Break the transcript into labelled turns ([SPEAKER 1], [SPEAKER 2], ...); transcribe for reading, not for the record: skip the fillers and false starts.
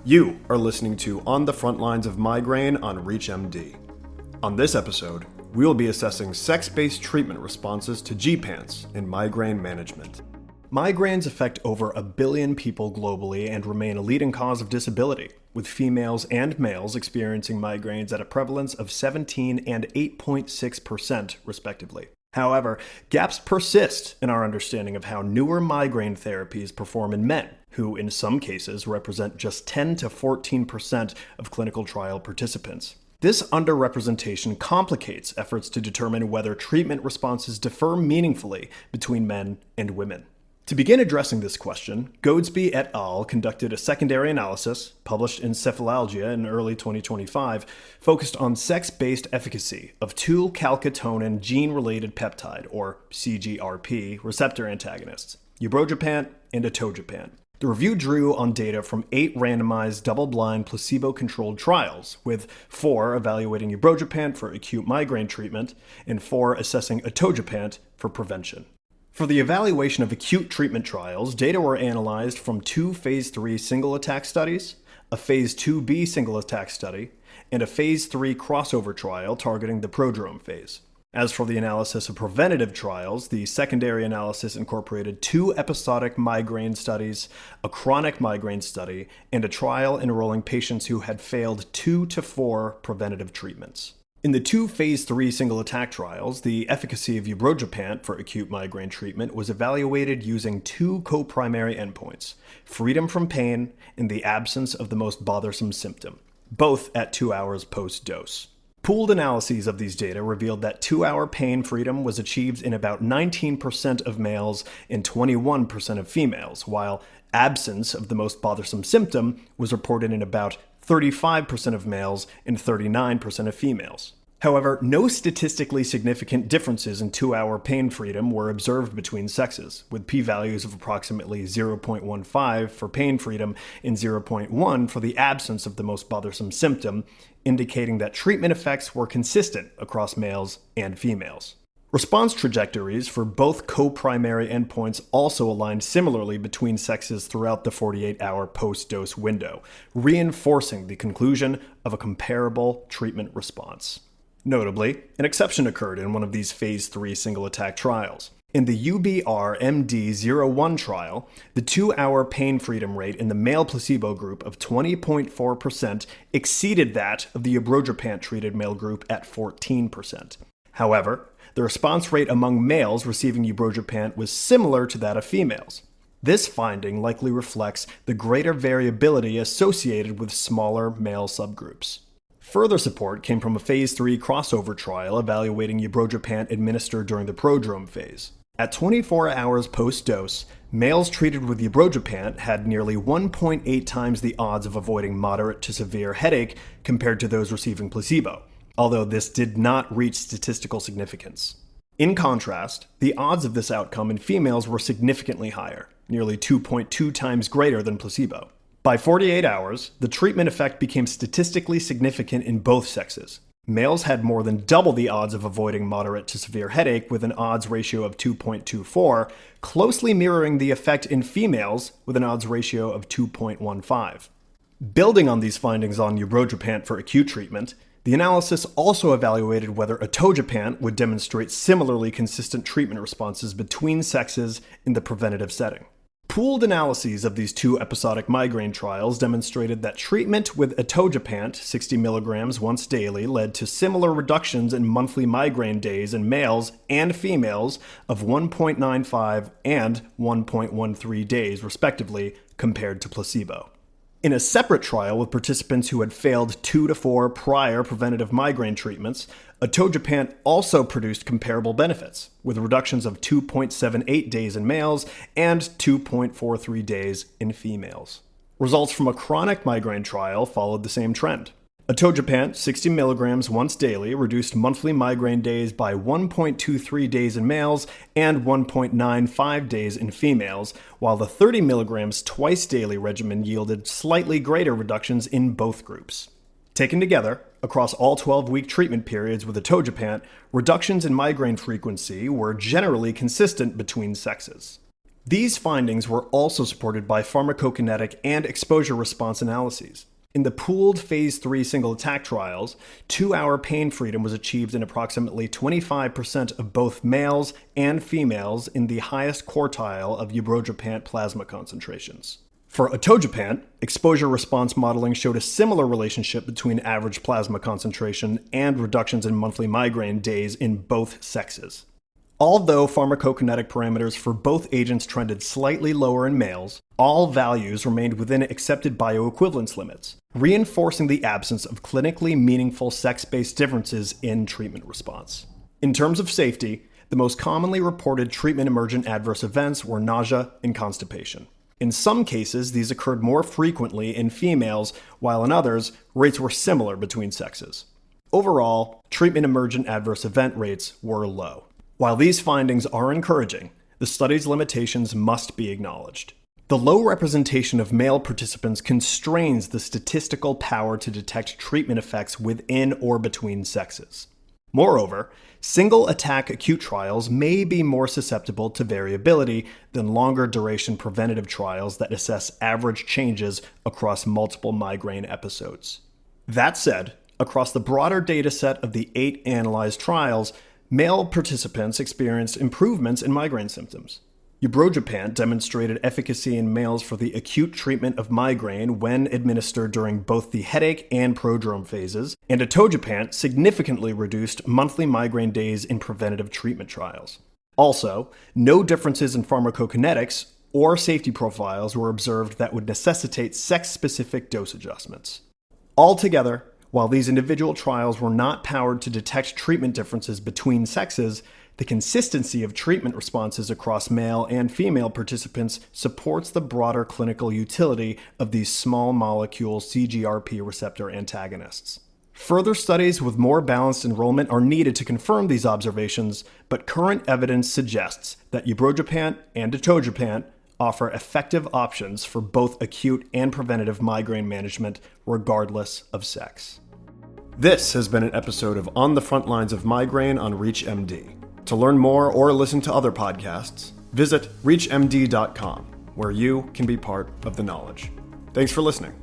[SPEAKER 1] You are listening to On the Front Lines of Migraine on ReachMD. On this episode, we will be assessing sex-based treatment responses to Gepants in migraine management. Migraines affect over 1 billion people globally and remain a leading cause of disability, with females and males experiencing migraines at a prevalence of 17 and 8.6% respectively. However, gaps persist in our understanding of how newer migraine therapies perform in men, who in some cases represent just 10 to 14% of clinical trial participants. This underrepresentation complicates efforts to determine whether treatment responses differ meaningfully between men and women. To begin addressing this question, Goadsby et al. Conducted a secondary analysis, published in Cephalalgia in early 2025, focused on sex-based efficacy of two calcitonin gene-related peptide, or CGRP, receptor antagonists, ubrogepant and atogepant. The review drew on data from 8 randomized double-blind placebo-controlled trials, with 4 evaluating ubrogepant for acute migraine treatment and 4 assessing atogepant for prevention. For the evaluation of acute treatment trials, data were analyzed from 2 Phase 3 single-attack studies, a Phase 2b single-attack study, and a Phase 3 crossover trial targeting the prodrome phase. As for the analysis of preventative trials, the secondary analysis incorporated 2 episodic migraine studies, a chronic migraine study, and a trial enrolling patients who had failed 2 to 4 preventative treatments. In the 2 Phase 3 single-attack trials, the efficacy of ubrogepant for acute migraine treatment was evaluated using 2 co-primary endpoints: freedom from pain and the absence of the most bothersome symptom, both at 2 hours post-dose. Pooled analyses of these data revealed that 2-hour pain freedom was achieved in about 19% of males and 21% of females, while absence of the most bothersome symptom was reported in about 35% of males and 39% of females. However, no statistically significant differences in 2-hour pain freedom were observed between sexes, with p-values of approximately 0.15 for pain freedom and 0.1 for the absence of the most bothersome symptom, indicating that treatment effects were consistent across males and females. Response trajectories for both co-primary endpoints also aligned similarly between sexes throughout the 48-hour post-dose window, reinforcing the conclusion of a comparable treatment response. Notably, an exception occurred in one of these Phase 3 single-attack trials. In the UBR-MD-01 trial, the 2-hour pain freedom rate in the male placebo group of 20.4% exceeded that of the ubrogepant-treated male group at 14%. However, the response rate among males receiving ubrogepant was similar to that of females. This finding likely reflects the greater variability associated with smaller male subgroups. Further support came from a Phase 3 crossover trial evaluating ubrogepant administered during the prodrome phase. At 24 hours post-dose, males treated with ubrogepant had nearly 1.8 times the odds of avoiding moderate to severe headache compared to those receiving placebo, although this did not reach statistical significance. In contrast, the odds of this outcome in females were significantly higher, nearly 2.2 times greater than placebo. By 48 hours, the treatment effect became statistically significant in both sexes. Males had more than double the odds of avoiding moderate to severe headache with an odds ratio of 2.24, closely mirroring the effect in females with an odds ratio of 2.15. Building on these findings on ubrogepant for acute treatment, the analysis also evaluated whether atogepant would demonstrate similarly consistent treatment responses between sexes in the preventative setting. Pooled analyses of these 2 episodic migraine trials demonstrated that treatment with atogepant, 60 mg once daily, led to similar reductions in monthly migraine days in males and females of 1.95 and 1.13 days, respectively, compared to placebo. In a separate trial with participants who had failed 2 to 4 prior preventative migraine treatments, atogepant also produced comparable benefits, with reductions of 2.78 days in males and 2.43 days in females. Results from a chronic migraine trial followed the same trend. Atogepant, 60 mg once daily, reduced monthly migraine days by 1.23 days in males and 1.95 days in females, while the 30 mg twice daily regimen yielded slightly greater reductions in both groups. Taken together, across all 12-week treatment periods with atogepant, reductions in migraine frequency were generally consistent between sexes. These findings were also supported by pharmacokinetic and exposure response analyses. In the pooled phase 3 single attack trials, 2-hour pain freedom was achieved in approximately 25% of both males and females in the highest quartile of ubrogepant plasma concentrations. For atogepant, exposure response modeling showed a similar relationship between average plasma concentration and reductions in monthly migraine days in both sexes. Although pharmacokinetic parameters for both agents trended slightly lower in males, all values remained within accepted bioequivalence limits, reinforcing the absence of clinically meaningful sex-based differences in treatment response. In terms of safety, the most commonly reported treatment-emergent adverse events were nausea and constipation. In some cases, these occurred more frequently in females, while in others, rates were similar between sexes. Overall, treatment-emergent adverse event rates were low. While these findings are encouraging, the study's limitations must be acknowledged. The low representation of male participants constrains the statistical power to detect treatment effects within or between sexes. Moreover, single-attack acute trials may be more susceptible to variability than longer-duration preventative trials that assess average changes across multiple migraine episodes. That said, across the broader dataset of the 8 analyzed trials, male participants experienced improvements in migraine symptoms. Ubrogepant demonstrated efficacy in males for the acute treatment of migraine when administered during both the headache and prodrome phases, and atogepant significantly reduced monthly migraine days in preventative treatment trials. Also, no differences in pharmacokinetics or safety profiles were observed that would necessitate sex-specific dose adjustments. Altogether, while these individual trials were not powered to detect treatment differences between sexes, the consistency of treatment responses across male and female participants supports the broader clinical utility of these small molecule CGRP receptor antagonists. Further studies with more balanced enrollment are needed to confirm these observations, but current evidence suggests that ubrogepant and atogepant offer effective options for both acute and preventative migraine management, regardless of sex. This has been an episode of On the Front Lines of Migraine on ReachMD. To learn more or listen to other podcasts, visit reachmd.com, where you can be part of the knowledge. Thanks for listening.